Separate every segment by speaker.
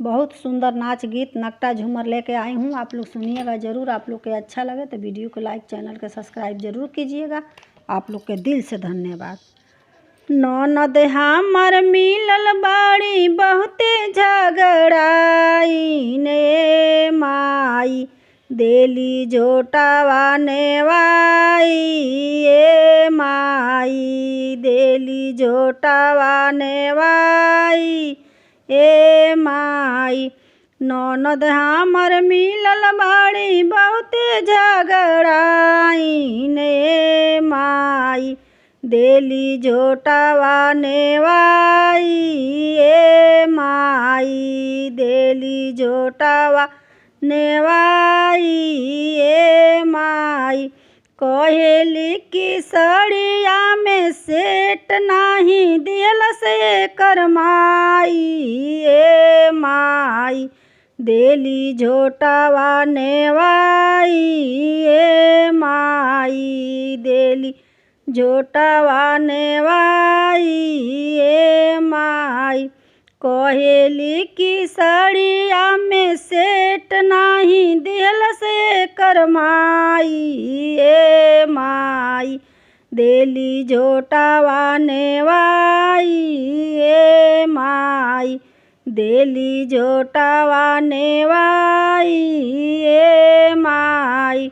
Speaker 1: बहुत सुंदर नाच गीत नकटा झूमर लेके आई हूँ। आप लोग सुनिएगा ज़रूर। आप लोग के अच्छा लगे तो वीडियो को लाइक, चैनल को सब्सक्राइब ज़रूर कीजिएगा। आप लोग के दिल से धन्यवाद। ननद हमर मिलल बाड़ी बहुते झगड़ाई ने माई, देली झोटावा नेवाई ए माई, देली झोटावा नेवाई ए माई। ननद हमर मिलल बाड़ी बहुते झगड़ाई ने माई, देली झोटावा नेवाई ए माई, देली झोटावा नेवाई ए माई। कहेली कि सड़िया में सेट नाही दियल से करमाई ए माई, देली झोटावा नेवाई ए माई, देली झोटावा नेवाई ए माई। कहेली कि सड़िया में सेट नाही दियल से करमाई ए माई, देली झोटावा नेवाई ए माई, देली झोटावा नेवाई ए माई।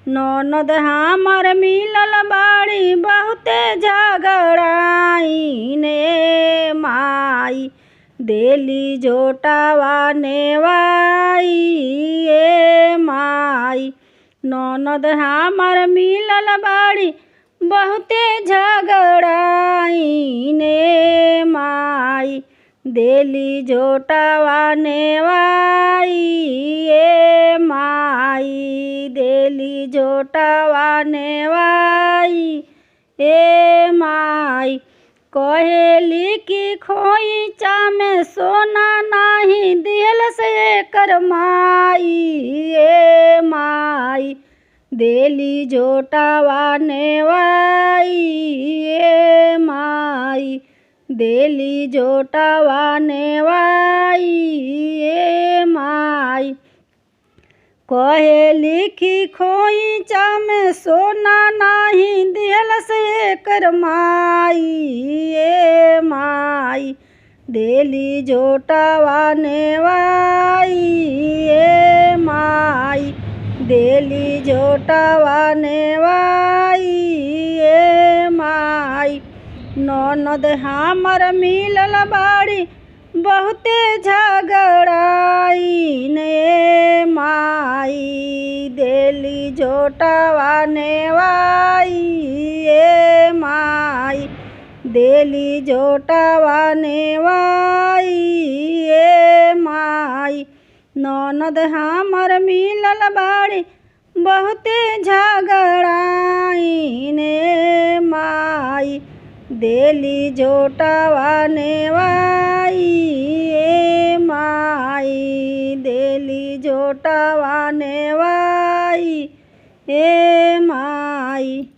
Speaker 1: ननद हमर मिलल बाड़ी बहुते झगड़ाई ने माई, देली झोटावा नेवाई ए माई। ननद हमर मिलल बाड़ी बहुते झगड़ाई ने माई, देली झोटावा नेवाई ए माई, देली झोटावा नेवाई ए माई। कहेली कि खोइचा में सोना नाही दियल से करमाई ए माई, देली झोटावा नेवाई ए माई, देली झोटावा नेवाई ए माई। कहेली कि खोइचा में सोना नाही दियल से करमाई ए माई, देली झोटावा नेवाई ए माई, देली झोटावा नेवाई ए माई। ननद हमर मिलल बाड़ी बहुते झगड़ाई ने माई, देली झोटावा नेवाई ए माई, देली झोटावा नेवाई ए माई। ननद हमर मिलल बाड़ी बहुते झगड़ाई ने माई, देली झोटावा नेवाई ए माई, देली झोटावा नेवाई ए माई।